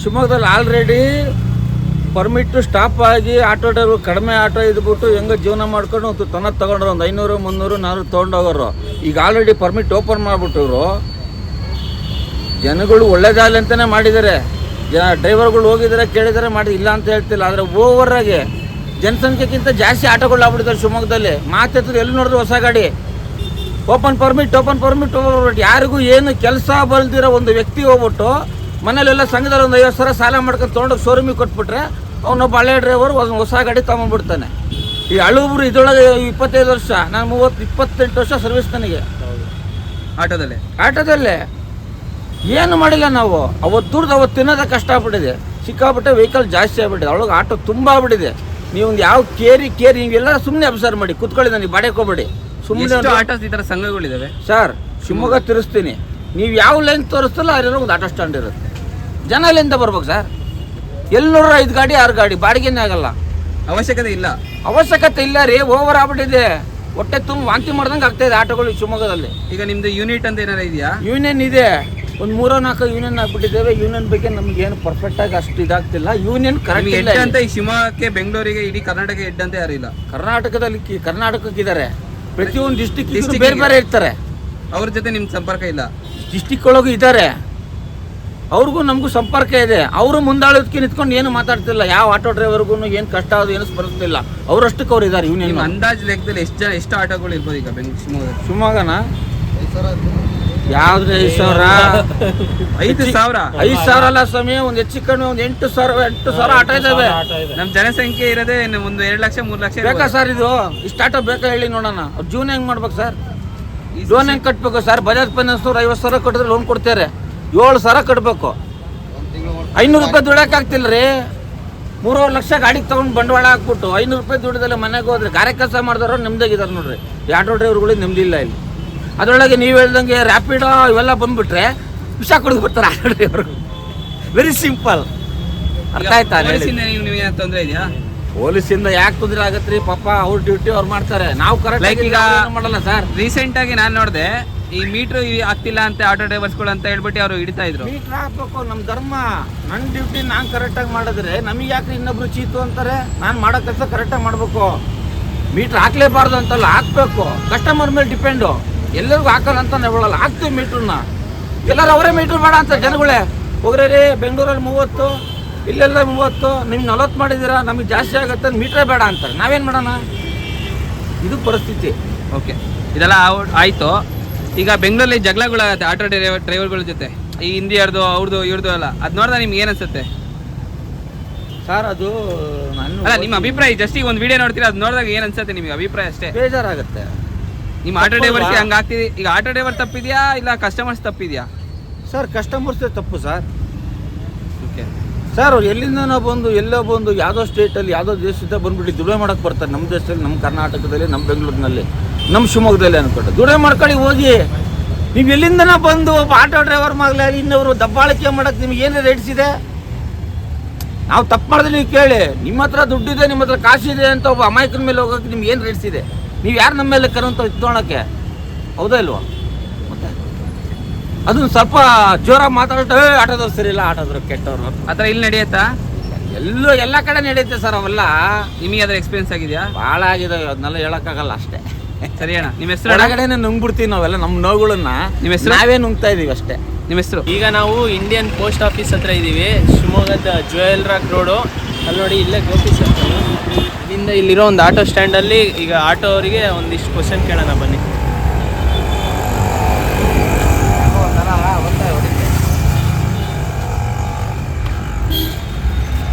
ಶಿವಮೊಗ್ಗದಲ್ಲಿ ಆಲ್ರೆಡಿ ಪರ್ಮಿಟ್ ಸ್ಟಾಪ್ ಆಗಿ ಆಟೋ ಡ್ರೈವರ್ ಕಡಿಮೆ ಆಟೋ ಇದ್ಬಿಟ್ಟು ಹೆಂಗೋ ಜೀವನ ಮಾಡ್ಕೊಂಡು ತಗೊಂಡ್ರು ಒಂದು 500, 300, 400 ತೊಗೊಂಡೋಗೋರು. ಈಗ ಆಲ್ರೆಡಿ ಪರ್ಮಿಟ್ ಓಪನ್ ಮಾಡಿಬಿಟ್ಟವ್ರು. ಜನಗಳು ಒಳ್ಳೇದಾಗಲಿ ಅಂತಲೇ ಮಾಡಿದ್ದಾರೆ. ಡ್ರೈವರ್ಗಳು ಹೋಗಿದ್ದಾರೆ, ಕೇಳಿದ್ದಾರೆ, ಮಾಡಿ ಇಲ್ಲ ಅಂತ ಹೇಳ್ತಿಲ್ಲ. ಆದರೆ ಓವರಾಗಿ ಜನಸಂಖ್ಯೆಗಿಂತ ಜಾಸ್ತಿ ಆಟೋಗಳು ಆಗ್ಬಿಟ್ಟಿದ್ದಾರೆ ಶಿವಮೊಗ್ಗದಲ್ಲಿ. ಮಾತೆತ್ತಿದ್ರೆ ಎಲ್ಲಿ ನೋಡಿದ್ರು ಹೊಸ ಗಾಡಿ, ಓಪನ್ ಪರ್ಮಿಟ್. ಯಾರಿಗೂ ಏನು ಕೆಲಸ ಬಲ್ದಿರೋ ಒಂದು ವ್ಯಕ್ತಿ ಹೋಗ್ಬಿಟ್ಟು ಮನೇಲೆಲ್ಲ ಸಂಘದಲ್ಲಿ ಒಂದು 50 ಸಾವಿರ ಸಾಲ ಮಾಡ್ಕೊಂಡು ತೊಗೊಂಡೋಗಿ ಶೋರೂಮಿಗೆ ಕೊಟ್ಬಿಟ್ರೆ ಅವನೊಬ್ಬ ಹಳೆ ಡ್ರೈವರ್ ಒಂದು ಹೊಸ ಗಾಡಿ ತೊಗೊಂಡ್ಬಿಡ್ತಾನೆ. ಈ ಹಳುಬ್ರು ಇದರೊಳಗೆ 25 ವರ್ಷ, ನಾನು 28 ವರ್ಷ ಸರ್ವಿಸ್ ನನಗೆ ಆಟೋದಲ್ಲೇ ಏನು ಮಾಡಿಲ್ಲ ನಾವು. ಅವತ್ತು ತಿನ್ನೋದೇ ಕಷ್ಟ ಆಗ್ಬಿಟ್ಟಿದೆ. ಸಿಕ್ಕಾಬಿಟ್ಟೆ ವೆಹಿಕಲ್ ಜಾಸ್ತಿ ಆಗ್ಬಿಟ್ಟಿದೆ. ಅವಳಿಗೆ ಆಟೋ ತುಂಬ ಆಗ್ಬಿಟ್ಟಿದೆ. ನೀವು ಒಂದು ಯಾವ ಕೇರಿ ನೀವೆಲ್ಲ ಸುಮ್ಮನೆ ಅಬ್ಸರ್ವ್ ಮಾಡಿ ಕುತ್ಕೊಳ್ಳಿ, ನನಗೆ ಬಾಡಕ್ಕೆ ಹೋಗ್ಬೇಡಿ. ಸುಮ್ಮನೆ ಆಟೋ ಈ ಥರ ಸಂಘಗಳಿದ್ದಾವೆ ಸರ್. ಶಿವಮೊಗ್ಗ ತಿರ್ಸ್ತೀನಿ, ನೀವು ಯಾವ ಲೈನ್ ತೋರಿಸ್ತಲ್ಲ ಅಲ್ಲಿರೋ ಒಂದು ಆಟೋ ಸ್ಟ್ಯಾಂಡ್ ಇರುತ್ತೆ. ಜನ ಎಲ್ಲಿಂದ ಬರ್ಬೇಕು ಸರ್? 5 ಗಾಡಿ 6 ಗಾಡಿ ಬಾಡಿಗೆನೇ ಆಗಲ್ಲ. ಅವಶ್ಯಕತೆ ಇಲ್ಲ ರೀ. ಓವರ್ ಆಗ್ಬಿಟ್ಟಿದೆ. ಹೊಟ್ಟೆ ತುಂಬ ವಾಂತಿ ಮಾಡ್ದಂಗೆ ಆಗ್ತಾಯಿದೆ ಆಟೋಗಳು ಶಿವಮೊಗ್ಗದಲ್ಲಿ. ಈಗ ನಿಮ್ದು ಯೂನಿಟ್ ಅಂತ ಏನಾರ ಇದೆಯಾ? ಯೂನಿಯನ್ ಇದೆ, ಒಂದು 3-4 ಯೂನಿಯನ್ ಆಗ್ಬಿಟ್ಟಿದ್ದೇವೆ. ಯೂನಿಯನ್ ಬಗ್ಗೆ ನಮ್ಗೆ ಏನು ಪರ್ಫೆಕ್ಟಾಗಿ ಅಷ್ಟು ಇದಾಗ್ತಿಲ್ಲ. ಯೂನಿಯನ್ ಕರೆಕ್ಟ್ ಇಲ್ಲ ಅಂತ. ಈ ಶಿವಮೊಗ್ಗಕ್ಕೆ, ಬೆಂಗಳೂರಿಗೆ, ಇಡೀ ಕರ್ನಾಟಕ ಹೆಡ್ ಅಂತ ಯಾರು ಇಲ್ಲ. ಕರ್ನಾಟಕಕ್ಕಿದ್ದಾರೆ. ಪ್ರತಿಯೊಂದು ಡಿಸ್ಟಿಕ್ ಬೇರೆ ಇರ್ತಾರೆ. ಅವ್ರ ಜೊತೆ ನಿಮ್ಗೆ ಸಂಪರ್ಕ ಇಲ್ಲ? ಡಿಸ್ಟಿಕ್ ಒಳಗೂ ಇದ್ದಾರೆ, ಅವ್ರಿಗೂ ನಮಗೂ ಸಂಪರ್ಕ ಇದೆ. ಅವರು ಮುಂದಾಳೋದಕ್ಕೆ ನಿಂತ್ಕೊಂಡು ಏನು ಮಾತಾಡ್ತಿಲ್ಲ. ಯಾವ ಆಟೋ ಡ್ರೈವರ್ಗೂ ಏನು ಕಷ್ಟ ಆಗೋದು ಏನು ಸ್ಪರ್ಧಿಸ್ತಿಲ್ಲ. ಅವರಷ್ಟಕ್ಕೆ ಅವ್ರು ಇದ್ದಾರೆ. ಯೂನಿಯನ್ ಅಂದಾಜು ಲೆಕ್ಕದಲ್ಲಿ ಎಷ್ಟು ಆಟೋಗಳು ಇರ್ಬೋದು ಈಗ ಶಿವಮೊಗ್ಗನ? ಯಾವ್ದು 5,000? 5,000 ಅಲ್ಲ ಸ್ವಾಮಿ, ಒಂದು ಹೆಚ್ಚು ಕಡಿಮೆ ಒಂದು 8,000 ಆಟೋ ಇದಾವೆ. ನಮ್ಮ ಜನಸಂಖ್ಯೆ ಇರೋದೇ ಒಂದು 2 ಲಕ್ಷ 3 ಲಕ್ಷ. ಬೇಕಾ ಸರ್ ಇದು ಇಷ್ಟು ಆಟೋ ಬೇಕಾ ಹೇಳಿ ನೋಡೋಣ. ಅವ್ರು ಜೀವನ ಹೆಂಗೆ ಮಾಡ್ಬೇಕು ಸರ್? ಲೋನ್ ಹೆಂಗೆ ಕಟ್ಟಬೇಕು ಸರ್? ಬಜಾಜ್ ಫೈನಾನ್ಸ್ 50,000 ಕಟ್ಟಿದ್ರೆ ಲೋನ್ ಕೊಡ್ತಾರೆ. 7,000 ಕಟ್ಟಬೇಕು. 500 ರೂಪಾಯಿ ದುಡಕ್ಕಾಗ್ತಿಲ್ಲ ರೀ. 3.5 ಲಕ್ಷ ಗಾಡಿಗೆ ತೊಗೊಂಡು ಬಂಡವಾಳ ಹಾಕ್ಬಿಟ್ಟು 500 ರೂಪಾಯಿ ದುಡ್ದಲ್ಲ ಮನೆಗೆ ಹೋದ್ರೆ ಗಾರೆ ಕೆಲಸ ಮಾಡಿದವರು ನೆಮ್ಮದಿಗಿದ್ದಾರೆ ನೋಡ್ರಿ. ಈ ಆಟೋ ಡ್ರೈವರ್ಗಳಿಗೆ ನೆಮ್ಮದಿ ಇಲ್ಲ ಇಲ್ಲಿ. ಅದರೊಳಗೆ ನೀವು ಹೇಳ್ದಂಗೆ ರ್ಯಾಪಿಡೋ ಇವೆಲ್ಲ ಬಂದ್ಬಿಟ್ರೆ ವಿಷ ಕುಡಿದು ಬಿಡ್ತಾರೆ ಆಟೋ ಡ್ರೈವರ್ಗಳು. Very simple. ಅರ್ಥ ಆಯ್ತಾ? ತೊಂದರೆ ಇದೆಯಾ? ಪೊಲೀಸಿಂದ ಯಾಕೆ ತೊಂದರೆ ಆಗತ್ತೆ ರೀ? ಪಾಪ ಅವ್ರ ಡ್ಯೂಟಿ ಅವ್ರು ಮಾಡ್ತಾರೆ. ನಾವು ಕರೆಕ್ಟ್ ಈಗ ಮಾಡಲ್ಲ ಸರ್. ರೀಸೆಂಟ್ ಆಗಿ ನಾನು ನೋಡಿದೆ, ಈ ಮೀಟ್ರ್ ಆಗ್ತಿಲ್ಲ ಅಂತ ಆಟೋ ಡ್ರೈವರ್ಸ್ಗಳು ಅಂತ ಹೇಳ್ಬಿಟ್ಟು ಅವರು ಹಿಡಿತಾ ಇದ್ರು. ಮೀಟ್ರ್ ಹಾಕ್ಬೇಕು, ನಮ್ಮ ಧರ್ಮ. ನನ್ನ ಡ್ಯೂಟಿ ನಾನು ಕರೆಕ್ಟಾಗಿ ಮಾಡಿದ್ರೆ ನಮಗೆ ಯಾಕೆ ಇನ್ನೊಬ್ರು ಚೀತು ಅಂತಾರೆ? ನಾನು ಮಾಡೋ ಕೆಲಸ ಕರೆಕ್ಟಾಗಿ ಮಾಡಬೇಕು. ಮೀಟ್ರ್ ಹಾಕ್ಲೇಬಾರ್ದು ಅಂತಲ್ಲ, ಹಾಕ್ಬೇಕು. ಕಸ್ಟಮರ್ ಮೇಲೆ ಡಿಪೆಂಡು. ಎಲ್ಲರಿಗೂ ಹಾಕೋಣ ಅಂತ ಹೇಳಲ್ಲ, ಹಾಕ್ತೀವಿ ಮೀಟ್ರನ್ನ. ಎಲ್ಲರೂ ಅವರೇ ಮೀಟ್ರ್ ಬೇಡ ಅಂತ ಜನಗಳೇ. ಹೋಗ್ರಿ ರೀ, ಬೆಂಗಳೂರಲ್ಲಿ 30, ಇಲ್ಲೆಲ್ಲ 30, ನಿಮ್ಗೆ 40 ಮಾಡಿದ್ದೀರಾ, ನಮಗೆ ಜಾಸ್ತಿ ಆಗುತ್ತೆ, ಮೀಟ್ರೇ ಬೇಡ ಅಂತಾರೆ. ನಾವೇನು ಮಾಡೋಣ? ಇದು ಪರಿಸ್ಥಿತಿ. ಓಕೆ, ಇದೆಲ್ಲ ಆಯಿತು. ಈಗ ಬೆಂಗಳೂರಲ್ಲಿ ಜಗಳಗಳಾಗತ್ತೆ ಆಟೋ ಡ್ರೈವರ್ಗಳ ಜೊತೆ, ಈ ಹಿಂದಿಯವ್ರದ್ದು ಅವ್ರದ್ದು ಇವ್ರದ್ದು ಎಲ್ಲ, ಅದು ನೋಡಿದ್ರೆ ನಿಮ್ಗೆ ಏನು ಅನ್ಸುತ್ತೆ? ಸರ್ ಅದು ಅಲ್ಲ ನಿಮ್ಮ ಅಭಿಪ್ರಾಯ, ಜಸ್ಟ್ ಈಗ ಒಂದು ವಿಡಿಯೋ ನೋಡ್ತೀರಾ, ಅದು ನೋಡಿದಾಗ ಏನು ಅನ್ಸುತ್ತೆ ನಿಮಗೆ ಅಭಿಪ್ರಾಯ ಅಷ್ಟೇ? ಬೇಜಾರಾಗುತ್ತೆ. ನಿಮ್ಮ ಆಟೋ ಡ್ರೈವರ್ಸ್ಗೆ ಹಂಗೆ ಆಗ್ತಿದೆ. ಈಗ ಆಟೋ ಡ್ರೈವರ್ ತಪ್ಪಿದೆಯಾ ಇಲ್ಲ ಕಸ್ಟಮರ್ಸ್ ತಪ್ಪಿದೆಯಾ? ಸರ್ ಕಸ್ಟಮರ್ಸೇ ತಪ್ಪು ಸರ್. ಓಕೆ ಸರ್ ಅವ್ರು ಎಲ್ಲಿಂದನೋ ಬಂದು ಎಲ್ಲೋ ಬಂದು ಯಾವುದೋ ಸ್ಟೇಟಲ್ಲಿ ಯಾವುದೋ ದೇಶದಿಂದ ಬಂದ್ಬಿಟ್ಟು ದುಡಿಮೆ ಮಾಡೋಕ್ಕೆ ಬರ್ತಾರೆ. ನಮ್ಮ ದೇಶದಲ್ಲಿ, ನಮ್ಮ ಕರ್ನಾಟಕದಲ್ಲಿ, ನಮ್ಮ ಬೆಂಗಳೂರಿನಲ್ಲಿ, ನಮ್ಮ ಶಿವಮೊಗ್ಗದಲ್ಲಿ ಅಂದ್ಕೊಂಡು ದುಡಿಮೆ ಮಾಡ್ಕೊಳ್ಳಿ ಹೋಗಿ. ನೀವು ಎಲ್ಲಿಂದನೋ ಬಂದು ಒಬ್ಬ ಆಟೋ ಡ್ರೈವರ್ ಆಗಲಿ ಇನ್ನವರು ದಬ್ಬಾಳಿಕೆ ಮಾಡೋಕ್ಕೆ ನಿಮ್ಗೆ ಏನು ರೇಟ್ಸ್ ಇದೆ? ನಾವು ತಪ್ಪು ಮಾಡಿದ್ರೆ ನೀವು ಕೇಳಿ, ನಿಮ್ಮ ಹತ್ರ ದುಡ್ಡಿದೆ, ನಿಮ್ಮ ಹತ್ರ ಕಾಸಿದೆ ಅಂತ ಒಬ್ಬ ಅಮಾಯಕನ ಮೇಲೆ ಹೋಗೋಕ್ಕೆ ನಿಮ್ಗೆ ಏನು ರೇಟ್ಸ್ ಇದೆ? ನೀವು ಯಾರು ನಮ್ಮ ಮೇಲೆ ಕರಂತ ಇತ್ಕೊಳಕ್ಕೆ? ಹೌದಾ ಇಲ್ವಾ? ಮತ್ತೆ ಅದನ್ನು ಸ್ವಲ್ಪ ಜೋರಾಗಿ ಮಾತಾಡ್ಬಿಟ್ಟು ಆಟೋದವ್ರು ಸರಿ ಇಲ್ಲ, ಆಟೋದವ್ರು ಕೆಟ್ಟವರು ಆ ಥರ ಇಲ್ಲಿ ನಡೆಯುತ್ತಾ? ಎಲ್ಲ ಕಡೆ ನಡೆಯುತ್ತೆ ಸರ್ ಅವೆಲ್ಲ. ನಿಮಗೆ ಅದ್ರ ಎಕ್ಸ್ಪೀರಿಯನ್ಸ್ ಆಗಿದೆಯಾ? ಭಾಳ ಆಗಿದೆ, ಅದನ್ನೆಲ್ಲ ಹೇಳೋಕ್ಕಾಗಲ್ಲ ಅಷ್ಟೇ. ಸರಿ ಅಣ್ಣ, ನಿಮ್ಮ ಹೆಸರು? ಹೊರಗಡೆನೆ ನುಂಗ್ಬಿಡ್ತೀವಿ ನಾವೆಲ್ಲ ನಮ್ಮ ನೋವುಗಳನ್ನ. ನಿಮ್ಮ ಹೆಸರು? ನಾವೇ ನುಂಗ್ತಾ ಇದೀವಿ ಅಷ್ಟೇ. ನಿಮ್ಮ ಹೆಸರು? ಈಗ ನಾವು ಇಂಡಿಯನ್ ಪೋಸ್ಟ್ ಆಫೀಸ್ ಹತ್ರ ಇದ್ದೀವಿ, ಶಿವಮೊಗ್ಗದ ಜುವೆಲ್ ರಾಕ್ ರೋಡು. ಅಲ್ಲಿ ನೋಡಿ, ಇಲ್ಲೇ ಗೋಪಿ ಸರ್ಕಲ್. ಇಲ್ಲಿಂದ ಇಲ್ಲಿರೋ ಒಂದು ಆಟೋ ಸ್ಟ್ಯಾಂಡಲ್ಲಿ ಈಗ ಆಟೋ ಅವರಿಗೆ ಒಂದಿಷ್ಟು ಕ್ವಶನ್ ಕೇಳೋಣ ಬನ್ನಿ.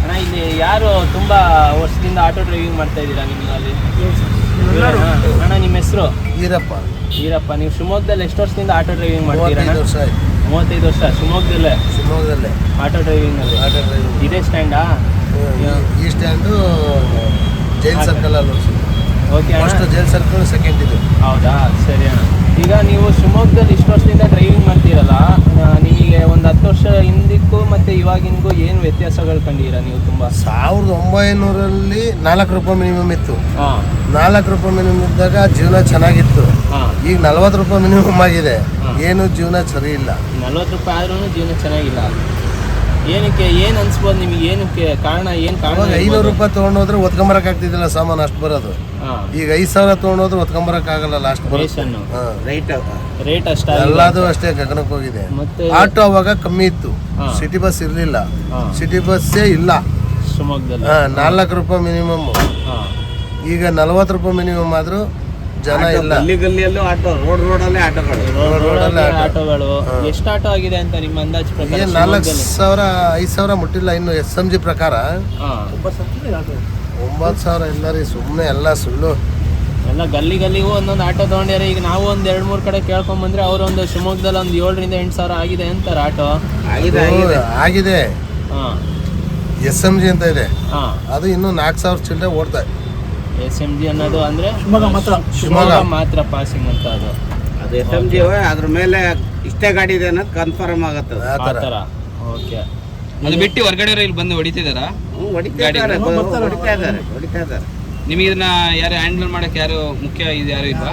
ಅಣ್ಣ, ಇಲ್ಲಿ ಯಾರು ತುಂಬ ವರ್ಷದಿಂದ ಆಟೋ ಡ್ರೈವಿಂಗ್ ಮಾಡ್ತಾ ಇದ್ದೀರಾ ನಿಮಗೆ ಅಲ್ಲಿ? ಅಣ್ಣ ನಿಮ್ಮ ಹೆಸರು? ಈರಪ್ಪ. ಈರಪ್ಪ, ನೀವು ಶಿವಮೊಗ್ಗದಲ್ಲಿ ಎಷ್ಟು ವರ್ಷದಿಂದ ಆಟೋ ಡ್ರೈವಿಂಗ್ ಮಾಡ್ತೀರಾ? 35 ವರ್ಷ ಆಯ್ತು. 35 ವರ್ಷ ಶಿವಮೊಗ್ಗದಲ್ಲೇ ಶಿವಮೊಗ್ಗದಲ್ಲೇ ಆಟೋ ಡ್ರೈವಿಂಗಲ್ಲಿ. Auto driving. ಇದೇ ಸ್ಟ್ಯಾಂಡಾ? ಈ ಸ್ಟ್ಯಾಂಡು ಜೈಲ್ ಸರ್ಕಲ್ ಅಲ್ಲಿ. ಓಕೆ ಫಸ್ಟ್ ಅಣ್ಣ. ಜೈಲ್ ಸರ್ಕಲ್, ಸೆಕೆಂಡ್ ಇದು. ಹೌದಾ, ಸರಿ ಅಣ್ಣ. ಈಗ ನೀವು ಶಿವಮೊಗ್ಗದಲ್ಲಿ ಇಷ್ಟು ವರ್ಷದಿಂದ ಡ್ರೈವಿಂಗ್ ಮಾಡ್ತೀರಲ್ಲ, ನಿಮಗೆ ಒಂದು 10 ವರ್ಷ ಹಿಂದಕ್ಕೂ ಮತ್ತು ಇವಾಗಿನಿಗೂ ಏನು ವ್ಯತ್ಯಾಸಗಳು ಕಂಡಿದ್ದೀರಾ ನೀವು? ತುಂಬ 1900ರಲ್ಲಿ 4 ರೂಪಾಯಿ ಮಿನಿಮಮ್ ಇತ್ತು. ಹಾಂ 4 ರೂಪಾಯಿ ಮಿನಿಮಮ್ ಇದ್ದಾಗ ಜೀವನ ಚೆನ್ನಾಗಿತ್ತು. ಹಾಂ. ಈಗ 40 ರೂಪಾಯಿ ಮಿನಿಮಮ್ ಆಗಿದೆ. ಏನು ಜೀವನ ಸರಿ ಇಲ್ಲ. 40 ರೂಪಾಯಿ ಆದ್ರೂ ಜೀವನ ಚೆನ್ನಾಗಿಲ್ಲ. ಏನಕ್ಕೆ, ಏನು ಅನ್ಸ್ಬೋದು ನಿಮಗೆ? ಏನಕ್ಕೆ ಕಾರಣ? ಏನು ಕಾರಣ? 500 ರೂಪಾಯಿ ತೊಗೊಂಡೋದ್ರೆ ಒತ್ಕೊಂಬರಕ್ ಆಗ್ತಿದ್ದಿಲ್ಲ ಸಾಮಾನು, ಅಷ್ಟು ಬರೋದು. ಹಾಂ, ಈಗ 5000 ತೊಗೊಂಡೋದ್ರೆ ಒತ್ಕೊಂಬರಕ್ ಆಗಲ್ಲ, ಲಾಸ್ಟ್ ಬರುತ್ತೆ. ರೇಷನ್ನು ರೈಟ್ ರೇಟ್ ಅಷ್ಟೇ ಎಲ್ಲದೂ ಅಷ್ಟೇ ಗಗನಕ್ಕೆ ಹೋಗಿದೆ. ಮತ್ತೆ ಆಟೋ ಅವಾಗ ಕಮ್ಮಿ ಇತ್ತು, ಹಾ. ಸಿಟಿ ಬಸ್ ಇರಲಿಲ್ಲ, ಹಾ. ಸಿಟಿ ಬಸ್ಸೇ ಇಲ್ಲ. ಶಿವಮೊಗ್ಗದಲ್ಲಿ 4 ರೂಪಾಯಿ ಮಿನಿಮಮ್. ಹಾಂ. ಈಗ 40 ರೂಪಾಯಿ ಮಿನಿಮಮ್ ಆದ್ರೂ ಜನ ಇಲ್ಲ. ಗಲ್ಲಿಯಲ್ಲೂ ಆಟೋ, ರೋಡಲ್ಲೇ ಆಟೋಗಳು. ರೋಡಲ್ಲಿ ಆಟೋ. ಆಟೋಗಳು ಹಾ. ಎಷ್ಟು ಆಟೋ ಆಗಿದೆ ಅಂತ ನಿಮ್ಮ ಅಂದಾಜು ಪ್ರಕಾರ? ಏನ್ ಶಿವಮೊಗ್ಗದಲ್ಲಿ? 4,000 5,000 ಮುಟ್ಟಿಲ್ಲ ಇನ್ನು. SMG ಪ್ರಕಾರ ಹಾಂ. 9,000 ಇಲ್ಲ ರೀ, ಸುಮ್ಮನೆ ಎಲ್ಲ ಸುಳ್ಳು. ಎಲ್ಲ ಗಲ್ಲಿಗೂ ಒಂದೊಂದು ಆಟೋ ತೊಗೊಂಡ್ಯಾರೆ. ಈಗ ನಾವು ಒಂದು 2-3 ಕಡೆ ಕೇಳ್ಕೊಂಬಂದ್ರೆ ಅವರು ಒಂದು ಶಿವಮೊಗ್ಗದಲ್ಲಿ ಒಂದು 7,000 8 ಸಾವಿರ ಆಗಿದೆ ಅಂತಾರೆ ಆಟೋ. ಆಗಿದೆ. ಹಾಂ SMG ಅಂತ ಇದೆ, ಹಾಂ. ಅದು ಇನ್ನು 4,000 ಚಿಲ್ಲರೆ ಓಡ್ತಾ ಇದೆ. SMG ಅನ್ನೋದು ಅಂದರೆ ಶಿವಮೊಗ್ಗ ಮಾತ್ರ ಪಾಸಿಂಗ್ ಅಂತ ಅದು. ಅದು SMG ಅದ್ರ ಮೇಲೆ ಇಷ್ಟೇ ಗಾಡಿ ಇದೆ ಅನ್ನೋದು ಕನ್ಫರ್ಮ್ ಆಗುತ್ತೆ. ಆ ಆ ಥರ. ಥರ. ಓಕೆ. ಅದು ಬಿಟ್ಟು ಹೊರಗಡೆ ಇಲ್ಲಿ ಬಂದು ಹೊಡಿತಿದ್ದಾರಾ? ಹೊಡಿತಾ ಇದ್ದಾರೆ. ನಿಮಗೆ ಇದನ್ನ ಯಾರು ಹ್ಯಾಂಡಲ್ ಮಾಡಕ್ಕೆ ಯಾರು ಮುಖ್ಯ ಇದು ಯಾರು ಇಲ್ವಾ?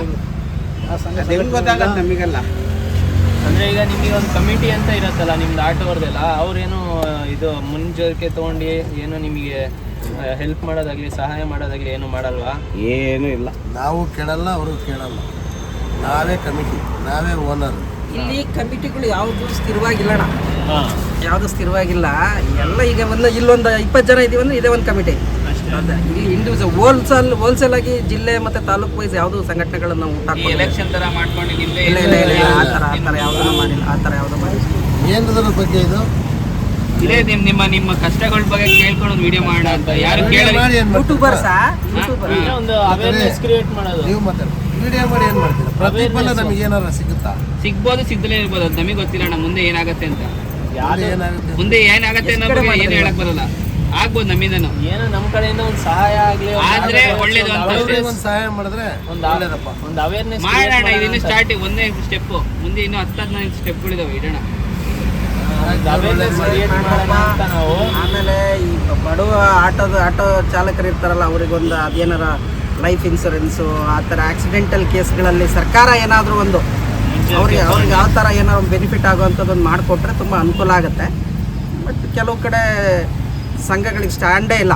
ಗೊತ್ತಾಗತ್ತೆ ನಮಗೆಲ್ಲ. ಅಂದರೆ ಈಗ ನಿಮಗೆ ಒಂದು ಕಮಿಟಿ ಅಂತ ಇರುತ್ತಲ್ಲ ನಿಮ್ದು ಆಟೋವ್ರದ್ದೆಲ್ಲ, ಅವ್ರೇನು ಇದು ಮುನ್ನೆಚ್ಚರಿಕೆ ತೊಗೊಂಡು ಏನು ನಿಮಗೆ ಹೆಲ್ಪ್ ಮಾಡೋದಾಗಲಿ ಸಹಾಯ ಮಾಡೋದಾಗಲಿ ಏನು ಮಾಡಲ್ವಾ? ಏನು ಇಲ್ಲ. ನಾವು ಕೇಳಲ್ಲ, ಅವರು ಕೇಳಲ್ಲ. ನಾವೇ ಕಮಿಟಿ, ನಾವೇ ಓನರ್. ಇಲ್ಲಿ ಕಮಿಟಿಗಳು ಯಾವುದು ಸ್ಥಿರವಾಗಿಲ್ಲಣ್ಣ, ಹಾಂ. ಯಾವುದು ಸ್ಥಿರವಾಗಿಲ್ಲ. ಎಲ್ಲ ಈಗ ಇಲ್ಲೊಂದು 20 ಜನ ಇದೀವಿ ಅಂದ್ರೆ ಇದೇ ಒಂದು ಕಮಿಟಿ. ಇಲ್ಲಿ ಇಂಡಿವಿಜುವಲ್ ಹೋಲ್ಸೇಲ್ ಆಗಿ ಜಿಲ್ಲೆ ಮತ್ತೆ ತಾಲೂಕು ವೈಸ್ ಯಾವುದು ಸಂಘಟನೆಗಳನ್ನು ನಾವು ಎಲೆಕ್ಷನ್ ತರ ಮಾಡ್ಕೊಂಡು ನಿಮ್ದೇ ಇಲ್ಲ ಆ ಥರ ಯಾವುದೂ ಮಾಡಿಲ್ಲ. ಆ ಥರ ಯಾವುದೂ ಮಾಡಿಲ್ಲ. ಏನದ್ರ ಬಗ್ಗೆ ಇದು? ಇದೇ ನಿಮ್ಮ ಕಷ್ಟಗಳ ಬಗ್ಗೆ ಕೇಳ್ಕೊಂಡು ಒಂದು ವಿಡಿಯೋ ಮಾಡೋಣ ಅಂತ. ಯಾರು ಕೇಳಿ ಮಾಡಿ ಏನ್ ಮಾಡ್ತೀರಾ? ಯೂಟ್ಯೂಬರ್ಸಾ? ಯೂಟ್ಯೂಬರ್ ಅಂದ್ರೆ ಒಂದು ಅವೇರ್ನೆಸ್ ಕ್ರಿಯೇಟ್ ಮಾಡೋದು. ನೀವು ಮಾತಾಡಿ, ವಿಡಿಯೋ ಮಾಡಿ ಏನ್ ಮಾಡ್ತೀರಾ? ಪ್ರತಿಫಲ ನಮಗೆ ಏನಾರ ಸಿಗುತ್ತಾ? ಸಿಗ್ಬೋದು, ಸಿಗ್ದಲೇ ಇರ್ಬೋದು, ಅದು ನಮಗೆ ಗೊತ್ತಿಲ್ಲ ಅಣ್ಣ. ಮುಂದೆ ಏನಾಗತ್ತೆ ಅಂತ, ಏನಾಗುತ್ತೆ? ಮುಂದೆ ಏನಾಗತ್ತೆ ಅನ್ನೋ ಬಗ್ಗೆ ಏನು ಹೇಳಕ್ ಬರಲ್ಲ. ಆಗ್ಬೋದು ನಮ್ಮಿಂದನು. ಏನೋ ನಮ್ಮ ಕಡೆಯಿಂದ ಒಂದು ಸಹಾಯ ಆಗಲಿ, ಆದ್ರೆ ಒಳ್ಳೇದು ಅಂತ ಅಷ್ಟೇ. ಒಂದು ಸಹಾಯ ಮಾಡಿದ್ರೆ ಒಳ್ಳೇದಪ್ಪ. ಒಂದು ಅವೇರ್ನೆಸ್ ಮಾಡೋಣ. ಇದನ್ನು ಸ್ಟಾರ್ಟಿಂಗ್ ಒಂದೇ ಸ್ಟೆಪ್, ಮುಂದೆ ಇನ್ನೂ 10-15 ಸ್ಟೆಪ್ಗಳಿದಾವೆ, ಇಡೋಣ. ಅವೇರ್ನೆಸ್ ಕ್ರಿಯೇಟ್ ಮಾಡೋಣ ಅಂತ ನಾವು. ಆಮೇಲೆ ಈ ಬಡವ ಆಟೋ ಚಾಲಕರು ಇರ್ತಾರಲ್ಲ, ಅವ್ರಿಗೊಂದು ಅದೇನಾರ ಲೈಫ್ ಇನ್ಸೂರೆನ್ಸು ಆ ಥರ ಆಕ್ಸಿಡೆಂಟಲ್ ಕೇಸ್ಗಳಲ್ಲಿ ಸರ್ಕಾರ ಏನಾದರೂ ಒಂದು ಅವ್ರಿಗೆ ಯಾವ ಥರ ಏನಾದ್ರು ಬೆನಿಫಿಟ್ ಆಗುವಂಥದ್ದೊಂದು ಮಾಡಿಕೊಟ್ರೆ ತುಂಬ ಅನುಕೂಲ ಆಗುತ್ತೆ. ಬಟ್ ಕೆಲವು ಕಡೆ ಸಂಘಗಳಿಗೆ ಸ್ಟ್ಯಾಂಡೇ ಇಲ್ಲ.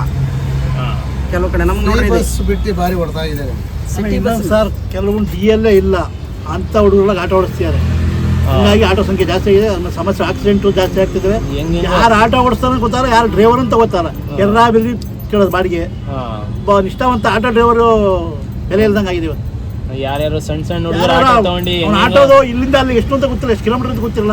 ಕೆಲವು ಕಡೆ ನಮ್ಗೆ ನೋಡ್ರಿ ಬಸ್ ಬಿಟ್ಟು ಭಾರಿ ಹೊಡ್ತಾ ಇದೆ. ಸಿಟಿ ಬಸ್ ಸರ್ ಕೆಲವೊಂದು DL ಇಲ್ಲ ಅಂತ ಹುಡುಗರಿಗೆ ಆಟೋ ಓಡಿಸ್ತಿದ್ದಾರೆ. ಹೀಗಾಗಿ ಆಟೋ ಸಂಖ್ಯೆ ಜಾಸ್ತಿ ಆಗಿದೆ, ಸಮಸ್ಯೆ ಆಕ್ಸಿಡೆಂಟು ಜಾಸ್ತಿ ಆಗ್ತಿದ್ದಾವೆ. ಯಾರು ಆಟೋ ಓಡಿಸ್ತಾರ ಗೊತ್ತಾರ, ಯಾರು ಡ್ರೈವರ್ ಅಂತ ಗೊತ್ತಾರ. ಎಲ್ಲ ಬಿಲ್ಲಿ ಕೇಳೋದು ಬಾಡಿಗೆ. ನಿಷ್ಠಾವಂತ ಆಟೋ ಡ್ರೈವರು ಬೆಲೆ ಇಲ್ದಂಗೆ ಆಗಿದೆ ಇವತ್ತು. ಯಾರ್ಯಾರು ಸಣ್ಣ ಸಣ್ಣ ಹುಡುಗರು ಆಟೋ ತಗೊಂಡು ಅವ್ನು ಆಟೋದು ಇಲ್ಲಿಂದ ಅಲ್ಲಿ ಎಷ್ಟು ಅಂತ ಗೊತ್ತಿಲ್ಲ, ಎಷ್ಟು ಕಿಲೋಮೀಟರ್ ಅಂತ ಗೊತ್ತಿಲ್ಲ,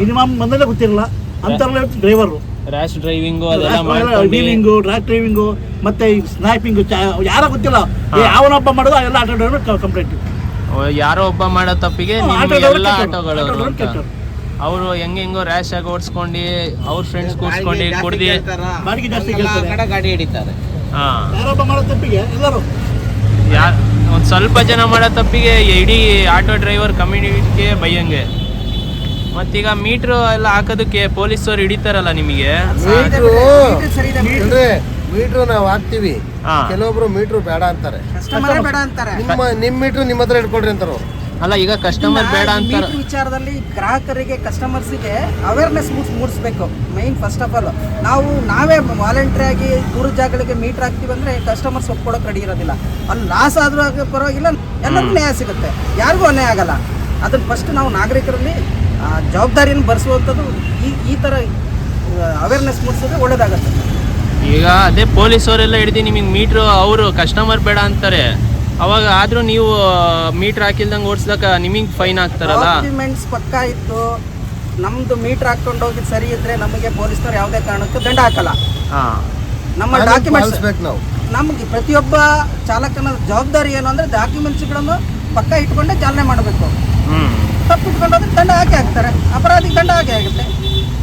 ಮಿನಿಮಮ್ ಬಂದಲ್ಲೇ ಗೊತ್ತಿರಲ್ಲ ಅಂತಾರಲ್ಲ ಡ್ರೈವರು. ರ್ಯಾಶ್ ಡ್ರೈವಿಂಗು ಅದೆಲ್ಲ ಮಾಡ್ಕೊಂಡು ವೀಲಿಂಗು, ಟ್ರ್ಯಾಕ್ ಡ್ರೈವಿಂಗು, ಮತ್ತೆ ಈ ಸ್ನ್ಯಾಪಿಂಗು ಯಾರ ಗೊತ್ತಿಲ್ಲ, ಯಾವನೊಬ್ಬ ಮಾಡೋದು ಎಲ್ಲ ಆಟೋ ಡ್ರೈವರ್ ಕಂಪ್ಲೇಂಟ್. ಯಾರೋ ಒಬ್ಬ ಮಾಡೋ ತಪ್ಪಿಗೆ ನಿಮ್ಗೆ ಎಲ್ಲ ಆಟೋಗಳು ಅವರು ಹೆಂಗೆಂಗೋ ರ್ಯಾಶ್ ಆಗಿ ಓಡಿಸ್ಕೊಂಡು ಅವ್ರ ಫ್ರೆಂಡ್ಸ್ ಕೂರ್ಸ್ಕೊಂಡು ಕುಡ್ದು ಬಾಡಿಗೆ ಜಾಸ್ತಿ ಕೇಳ್ತಾರೆ, ಗಾಡಿ ಹಿಡಿತಾರೆ. ಯಾರೊಬ್ಬ ಮಾಡೋ ತಪ್ಪಿಗೆ ಎಲ್ಲರೂ ಒಂದು ಸ್ವಲ್ಪ ಜನ ಮಾಡೋ ತಪ್ಪಿಗೆ ಇಡೀ ಆಟೋ ಡ್ರೈವರ್ ಕಮ್ಯುನಿಟಿಗೆ ಬೈಯಂಗೆ. ಮತ್ತೀಗ ಮೀಟ್ರು ಎಲ್ಲ ಹಾಕೋದಕ್ಕೆ ಪೊಲೀಸರು ಹಿಡಿತಾರಲ್ಲ ನಿಮಗೆ. ಮೀಟ್ರು ನಾವು ಹಾಕ್ತಿವಿ, ಕೆಲವೊಬ್ರು ಮೀಟ್ರು ಬೇಡ ಅಂತಾರೆ, ನಿಮ್ ಮೀಟ್ರು ನಿಮ್ಮ ಹತ್ರ ಇಟ್ಕೊಳ್ರಿ ಅಂತಾರ. ಅಲ್ಲ ಈಗ ಕಸ್ಟಮರ್ ಬೇಡ ಅಂತಾರೆ. ವಿಚಾರದಲ್ಲಿ ಗ್ರಾಹಕರಿಗೆ ಕಸ್ಟಮರ್ಸಿಗೆ ಅವೇರ್ನೆಸ್ ಮೂಡಿಸ್ಬೇಕು ಮೈನ್. ಫಸ್ಟ್ ಆಫ್ ಆಲ್ ನಾವೇ ವಾಲಂಟ್ರಿ ಆಗಿ ದೂರ ಜಾಗಗಳಿಗೆ ಮೀಟರ್ ಹಾಕ್ತೀವಿ ಅಂದ್ರೆ ಕಸ್ಟಮರ್ಸ್ ಒಪ್ಕೊಳಕ್ ರೆಡಿ ಇರೋದಿಲ್ಲ. ಅಲ್ಲಿ ಲಾಸ್ ಆದ್ರೂ ಪರವಾಗಿಲ್ಲ, ಎಲ್ಲರಿಗೂ ನ್ಯಾಯ ಸಿಗುತ್ತೆ, ಯಾರಿಗೂ ಅನ್ಯಾಯ ಆಗಲ್ಲ. ಅದನ್ನ ಫಸ್ಟ್ ನಾವು ನಾಗರಿಕರಲ್ಲಿ ಜವಾಬ್ದಾರಿಯನ್ನು ಭರಿಸುವಂಥದ್ದು ಈ ಥರ ಅವೇರ್ನೆಸ್ ಮೂಡಿಸಿದ್ರೆ ಒಳ್ಳೇದಾಗತ್ತೆ. ಈಗ ಅದೇ ಪೊಲೀಸವರೆಲ್ಲ ಹಿಡಿದು ನಿಮಗೆ ಮೀಟ್ರು ಅವರು ಕಸ್ಟಮರ್ ಬೇಡ ಅಂತಾರೆ, ಅವಾಗ ಆದ್ರೂ ನೀವು ಮೀಟರ್ ಹಾಕಿಲ್ದಂಗೆ ಓಡಿಸ್ದಾಗ ನಿಮಗೆ ಫೈನ್ ಹಾಕ್ತಾರಲ್ಲ. ಡಾಕ್ಯುಮೆಂಟ್ಸ್ ಪಕ್ಕಾ ಇತ್ತು, ನಮ್ದು ಮೀಟರ್ ಹಾಕೊಂಡು ಹೋಗಿದ್ದು ಸರಿ ಇದ್ರೆ ನಮಗೆ ಪೊಲೀಸ್ನವ್ರು ಯಾವುದೇ ಕಾರಣಕ್ಕೂ ದಂಡ ಹಾಕಲ್ಲ. ನಮ್ಮ ಡಾಕ್ಯುಮೆಂಟ್ಸ್ ನಾವು ನಮ್ಗೆ ಪ್ರತಿಯೊಬ್ಬ ಚಾಲಕನ ಜವಾಬ್ದಾರಿ ಏನು ಅಂದ್ರೆ ಡಾಕ್ಯುಮೆಂಟ್ಸ್ಗಳನ್ನು ಪಕ್ಕಾ ಇಟ್ಕೊಂಡೇ ಚಾಲನೆ ಮಾಡಬೇಕು. ತಪ್ಪು ಇಟ್ಕೊಂಡೋದ್ರೆ ದಂಡ ಹಾಕ್ತಾರೆ, ಅಪರಾಧಿಗೆ ದಂಡ ಆಗುತ್ತೆ.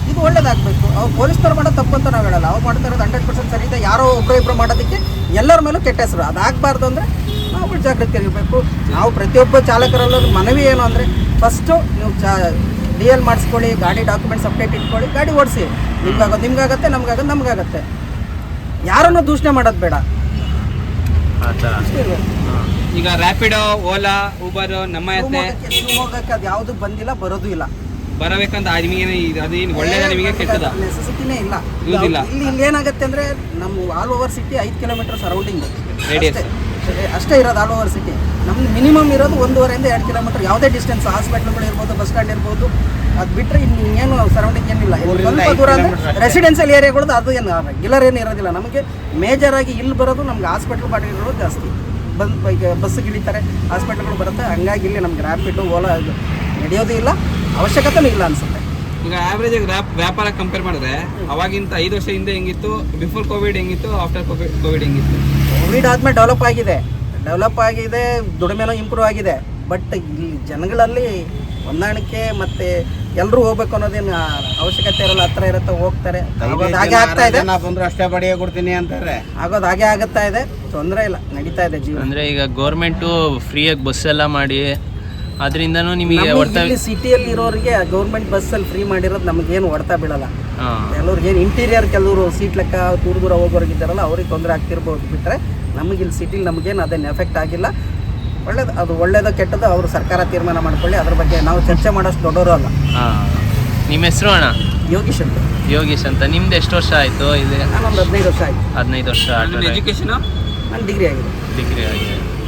ಇದು ಒಳ್ಳೇದಾಗಬೇಕು. ಅವ್ರು ಪೊಲೀಸ್ನವ್ರು ಮಾಡೋ ತಪ್ಪು ಅಂತ ನಾವು ಹೇಳಲ್ಲ, ಅವ್ರು ಮಾಡ್ತಾ ಇರೋದು 100% ಸರಿ ಇದೆ. ಯಾರೋ ಒಬ್ಬರು ಮಾಡೋದಕ್ಕೆ ಎಲ್ಲರ ಮೇಲೂ ಕೆಟ್ಟ ಹೆಸರು, ಅದಾಗಬಾರ್ದು ಅಂದರೆ ನಾವು ಜಾಗೃತಿ ಇರಬೇಕು. ನಾವು ಪ್ರತಿಯೊಬ್ಬ ಚಾಲಕರಲ್ಲೂ ಮನವಿ ಏನು ಅಂದರೆ ಫಸ್ಟು ನೀವು DL ಮಾಡಿಸ್ಕೊಳ್ಳಿ, ಗಾಡಿ ಡಾಕ್ಯುಮೆಂಟ್ಸ್ ಅಪ್ಡೇಟ್ ಇಟ್ಕೊಳ್ಳಿ, ಗಾಡಿ ಓಡಿಸಿ. ನಿಮ್ಗಾಗತ್ತೆ, ನಮಗಾಗತ್ತೆ. ಯಾರನ್ನೂ ದೂಷಣೆ ಮಾಡೋದು ಬೇಡ. ಈಗ ರ್ಯಾಪಿಡೋ, ಓಲಾ, ಊಬರ್, ನಮ್ಮ ಶಿವಮೊಗ್ಗಕ್ಕೆ ಅದು ಯಾವುದು ಬಂದಿಲ್ಲ, ಬರೋದು ಇಲ್ಲ. ಬರಬೇಕಂತ ಅದೇನು ಒಳ್ಳೇದ ನಿಮಗೆ ಕೆಟ್ಟದ ನೆಸೆಸಿಟಿನೇ ಇಲ್ಲ. ಇಲ್ಲಿ ಏನಾಗುತ್ತೆ ಅಂದರೆ ನಮ್ಮ all over city 5 kilometre surrounding ಅಷ್ಟೇ ಇರೋದು. ಆಲ್ ಓವರ್ ಸಿಟಿ ನಮ್ದು ಮಿನಿಮಮ್ ಇರೋದು 1.5 ಇಂದ 2 ಕಿಲೋಮೀಟರ್. ಯಾವುದೇ ಡಿಸ್ಟೆನ್ಸ್, ಹಾಸ್ಪಿಟ್ಲ್ಗಳು ಇರ್ಬೋದು, ಬಸ್ ಸ್ಟ್ಯಾಂಡ್ ಇರ್ಬೋದು, ಅದು ಬಿಟ್ಟರೆ ಇನ್ನೇನು ಸರೌಂಡಿಂಗ್ ಏನಿಲ್ಲ. ಸ್ವಲ್ಪ ದೂರ ಅಂದರೆ ರೆಸಿಡೆನ್ಷಿಯಲ್ ಏರಿಯಾಗಳದ್ದು ಅದು ಏನು ರೆಗ್ಯುಲರ್ ಏನು ಇರೋದಿಲ್ಲ. ನಮಗೆ ಮೇಜರ್ ಆಗಿ ಇಲ್ಲಿ ಬರೋದು ನಮ್ಗೆ ಹಾಸ್ಪಿಟ್ಲ್ ಬಾಡಿಗೆಗಳು ಜಾಸ್ತಿ. ಬಸ್ಸಿಗೆ ಇಳಿತಾರೆ, ಹಾಸ್ಪಿಟ್ಲ್ಗಳು ಬರುತ್ತೆ. ಹಂಗಾಗಿ ಇಲ್ಲಿ ನಮ್ಗೆ ರ್ಯಾಪಿಡು, ಓಲಾ ನಡೆಯೋದು ಇಲ್ಲ, ಅವಶ್ಯಕತೆನೂ ಇಲ್ಲ ಅನ್ಸುತ್ತೆ. ಈಗ ಆವ್ರೇಜ್ ವ್ಯಾಪಾರ ಕಂಪೇರ್ ಮಾಡಿದ್ರೆ ಅವಾಗಿಂತ 5 ವರ್ಷ ಹಿಂದೆ ಹೆಂಗಿತ್ತು, ಬಿಫೋರ್ ಕೋವಿಡ್ ಹೆಂಗಿತ್ತು, ಆಫ್ಟರ್ ಕೋವಿಡ್ ಹೆಂಗಿತ್ತು? ಕೋವಿಡ್ ಆದ್ಮೇಲೆ ಡೆವಲಪ್ ಆಗಿದೆ, ದುಡಿಮೆನೂ ಇಂಪ್ರೂವ್ ಆಗಿದೆ. ಬಟ್ ಇಲ್ಲಿ ಜನಗಳಲ್ಲಿ ಹೊಂದಾಣಿಕೆ ಮತ್ತೆ ಎಲ್ಲರೂ ಹೋಗ್ಬೇಕು ಅನ್ನೋದೇನು ಅವಶ್ಯಕತೆ ಇರಲ್ಲ. ಹತ್ರ ಇರುತ್ತೆ, ಹೋಗ್ತಾರೆ. ಹಾಗೆ ಆಗ್ತಾ ಇದೆ, ಅಷ್ಟೇ ಬಡಿಯ ಕೊಡ್ತೀನಿ ಅಂತಾರೆ. ಆಗೋದು ಹಾಗೆ ಆಗುತ್ತಾ ಇದೆ, ತೊಂದರೆ ಇಲ್ಲ, ನಡೀತಾ ಇದೆ ಜೀವನ. ಅಂದರೆ ಈಗ ಗೌರ್ಮೆಂಟು ಫ್ರೀಯಾಗಿ ಬಸ್ ಎಲ್ಲ ಮಾಡಿ ಅದರಿಂದನೂ ನಿಮಗೆ ಇಲ್ಲಿ ಸಿಟಿಯಲ್ಲಿ ಇರೋರಿಗೆ ಗೌರ್ಮೆಂಟ್ ಬಸ್ಸಲ್ಲಿ ಫ್ರೀ ಮಾಡಿರೋದು ನಮಗೇನು ಹೊಡ್ತಾ ಬೀಳಲ್ಲ. ಕೆಲವ್ರಿಗೇನು ಇಂಟೀರಿಯರ್, ಕೆಲವರು ಸೀಟ್ ಲೆಕ್ಕ ದೂರ ಹೋಗೋರಿಗಿದ್ದಾರಲ್ಲ ಅವ್ರಿಗೆ ತೊಂದರೆ ಆಗ್ತಿರ್ಬೋದು. ಬಿಟ್ಟರೆ ನಮಗಿಲ್ಲಿ ಸಿಟಿಲಿ ನಮಗೇನು ಅದೇನು ಎಫೆಕ್ಟ್ ಆಗಿಲ್ಲ. ಒಳ್ಳೇದು, ಅದು ಒಳ್ಳೇದು ಕೆಟ್ಟದ್ದು ಅವರು ಸರ್ಕಾರ ತೀರ್ಮಾನ ಮಾಡ್ಕೊಳ್ಳಿ. ಅದ್ರ ಬಗ್ಗೆ ನಾವು ಚರ್ಚೆ ಮಾಡೋಷ್ಟು ದೊಡ್ಡವರು ಅಲ್ಲ. ನಿಮ್ಮ ಹೆಸರು ಅಣ್ಣ? ಯೋಗೀಶ್ ಅಂತ. ನಿಮ್ದು ಎಷ್ಟು ವರ್ಷ ಆಯಿತು? ಇದು ನಾನೊಂದು 15 ವರ್ಷ ಆಯಿತು. 15 ವರ್ಷ. ಎಜುಕೇಶನ್ ನಾನು ಡಿಗ್ರಿ ಆಗಿದೆ.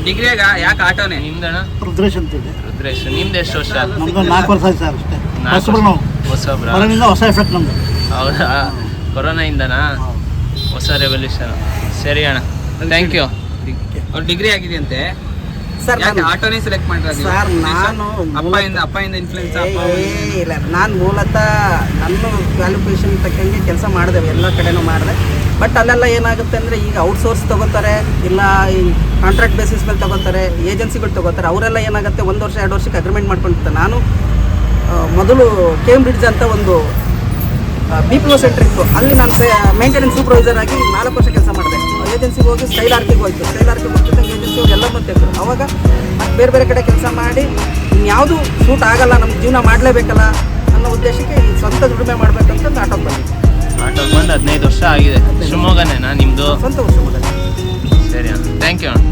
ಡಿಗ್ರಿಯಾಗ ಯಾಕೆ ಆಟೋನೇ? ನಿಮ್ದಣ್ಣ? ರುದ್ರೇಶ್ ಅಂತಿದೆ. ರುದ್ರೇಶ್. ನಿಮ್ದು ಎಷ್ಟು ವರ್ಷ? ನಮ್ದು 4 ವರ್ಷ ಆಯ್ತು ಸರ್ ಅಷ್ಟೇ. ಹೊಸಬ್ರ? ಹೊಸ ಎಫೆಕ್ಟ್ ನಮ್ದು. ಹೌದಾ? ಕೊರೋನಾಯಿಂದನಾ? ಹೊಸ ರೆವಲ್ಯೂಷನ್. ಸರಿ ಅಣ್ಣ, ಥ್ಯಾಂಕ್ ಯು. ಅವ್ರು ಡಿಗ್ರಿ ಆಗಿದೆ ಅಂತೆ ಸರ್. ಆಟೋನೇ ಸೆಲೆಕ್ಟ್ ಮಾಡಿರೋದು ಸರ್ ನಾನು ಅಪ್ಪಯಿಂದ ಇನ್ಫ್ಲೂಯೆನ್ಸ್? ಇಲ್ಲ, ನಾನು ಮೂಲತಃ ನನ್ನ ಕ್ವಾಲಿಫಿಕೇಷನ್ ತಕ್ಕಂಗೆ ಕೆಲಸ ಮಾಡಿದೆ, ಎಲ್ಲ ಕಡೆನೂ ಮಾಡಿದೆ. ಬಟ್ ಅಲ್ಲೆಲ್ಲ ಏನಾಗುತ್ತೆ ಅಂದರೆ ಈಗ ಔಟ್ಸೋರ್ಸ್ ತೊಗೋತಾರೆ, ಇಲ್ಲ ಈ ಕಾಂಟ್ರಾಕ್ಟ್ ಬೇಸಿಸ್ ಮೇಲೆ ತೊಗೋತಾರೆ, ಏಜೆನ್ಸಿಗಳು ತೊಗೋತಾರೆ. ಅವರೆಲ್ಲ ಏನಾಗುತ್ತೆ 1 ವರ್ಷ 2 ವರ್ಷಕ್ಕೆ ಅಗ್ರಿಮೆಂಟ್ ಮಾಡ್ಕೊಂಡಿರ್ತಾರೆ. ನಾನು ಮೊದಲು ಕೇಂಬ್ರಿಡ್ಜ್ ಅಂತ ಒಂದು BPO ಸೆಂಟರ್ ಇತ್ತು, ಅಲ್ಲಿ ನಾನು ಮೇಂಟೆನೆನ್ಸ್ ಸೂಪರ್ವೈಸರ್ ಆಗಿ 4 ವರ್ಷ ಕೆಲಸ ಮಾಡಿದೆ. ಏಜೆನ್ಸಿಗೆ ಹೋಗಿ ಸ್ಕೈಲಾರ್ಕಿಗೆ ಹೋಯ್ತು. ಸ್ಕೈಲಾರ್ಕಿಗೆ ಹೋಗ್ತಿದ್ದಂಗೆ ಏಜೆನ್ಸಿಯವ್ರು ಎಲ್ಲರೂ ತೆಗೆದ್ರು. ಅವಾಗ ಬೇರೆ ಕಡೆ ಕೆಲಸ ಮಾಡಿ ಇನ್ಯಾವುದು ಸೂಟ್ ಆಗಲ್ಲ, ನಮ್ಮ ಜೀವನ ಮಾಡಲೇಬೇಕಲ್ಲ ಅನ್ನೋ ಉದ್ದೇಶಕ್ಕೆ ಈ ಸ್ವಂತ ದುಡಿಮೆ ಮಾಡಬೇಕಂತ ಆಟೋಗೆ ಬಂದಿದ್ದೆ. ಆಟೋಗೆ ಬಂದು 15 ವರ್ಷ ಆಗಿದೆ. ಶಿವಮೊಗ್ಗನೇನಾ ನಿಮ್ಮದು? ಸ್ವಂತ ವರ್ಷ ಮಾಡಿದೆ. ಸರಿ ಅಣ್ಣ, ಥ್ಯಾಂಕ್ ಯು ಅಣ್ಣ.